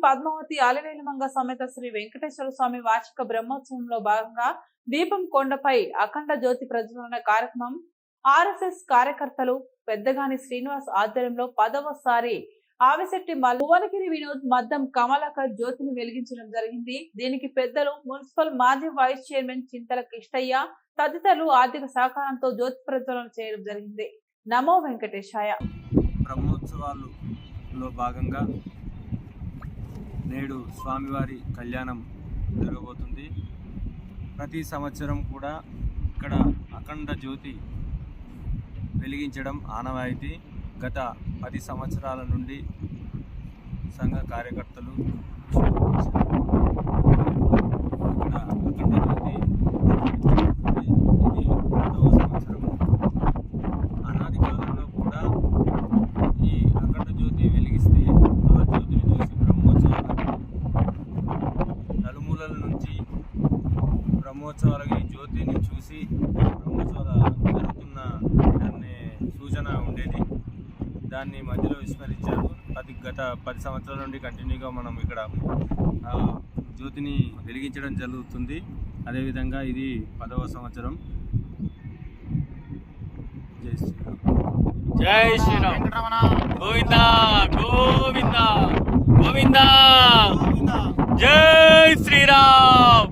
పద్మావతి ఆలవేలుమంగ సమేత శ్రీ వెంకటేశ్వర స్వామి వార్షిక బ్రహ్మోత్సవంలో భాగంగా దీపం కొండపై అఖండ జ్యోతి ప్రజ్వలన కార్యక్రమం ఆర్ఎస్ఎస్ కార్యకర్తలు పెద్దగాని శ్రీనివాస్ ఆధ్వర్యంలో 10వసారి ఆవిశెట్టి భువనగిరి వినోద్ మద్దం కమలాకర్ జ్యోతిని వెలిగించడం జరిగింది. దీనికి పెద్దలు మున్సిపల్ మాజీ వైస్ చైర్మన్ చింతల కిష్టయ్య తదితరులు ఆర్థిక సహకారంతో జ్యోతి ప్రజ్వలన చేయడం జరిగింది. నమో వెంకటేశాయ. బ్రహ్మోత్సవాలలో భాగంగా నేడు స్వామివారి కళ్యాణం జరగబోతుంది. ప్రతి సంవత్సరం కూడా ఇక్కడ అఖండ జ్యోతి వెలిగించడం ఆనవాయితీ. గత 10 సంవత్సరాల నుండి సంఘ కార్యకర్తలు ఇక్కడ అఖండ జ్యోతి ఇది 10వ సంవత్సరం. అనాది కాలంలో కూడా ఈ అఖండ జ్యోతి వెలిగిస్తే ఆ జ్యోతిని చూసి బ్రహ్మోత్సవాలు నలుమూలల నుంచి బ్రహ్మోత్సవాలకి ఈ జ్యోతిని చూసి బ్రహ్మోత్సవాలు జరుగుతున్న అనే సూచన ఉండేది. దాన్ని మధ్యలో విస్మరించారు. గత 10 సంవత్సరాల నుండి కంటిన్యూగా మనం ఇక్కడ జ్యోతిని వెలిగించడం జరుగుతుంది. అదేవిధంగా ఇది 10వ సంవత్సరం. జై శ్రీరామ్. జై శ్రీరామ్. గోవిందా గోవిందా గోవిందా. జై శ్రీరామ్.